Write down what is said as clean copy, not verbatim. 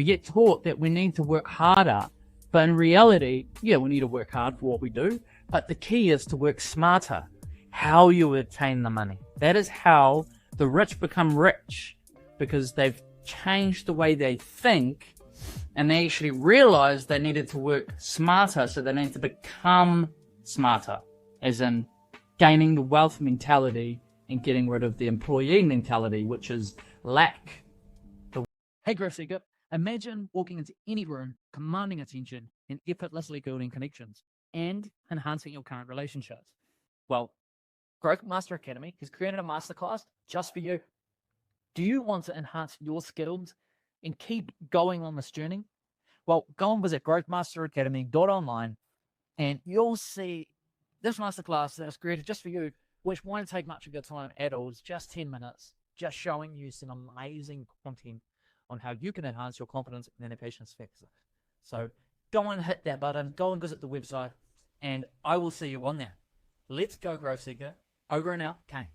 We get taught that we need to work harder, but in reality, yeah, we need to work hard for what we do, but the key is to work smarter. How you attain the money. That is how the rich become rich, because they've changed the way they think, and they actually realized they needed to work smarter, so they need to become smarter, as in gaining the wealth mentality and getting rid of the employee mentality, which is lack. Hey, Growth Seeker, imagine walking into any room, commanding attention, and effortlessly building connections and enhancing your current relationships. Well, Growth Master Academy has created a masterclass just for you. Do you want to enhance your skills and keep going on this journey? Well, go and visit growthmasteracademy.online and you'll see this masterclass that's created just for you, which won't take much of your time at all. It's just 10 minutes, just showing you some amazing content on how you can enhance your confidence and innovations factor. So go and hit that button, go and visit the website, and I will see you on there. Let's go, Growth Seeker. Over and out. Okay.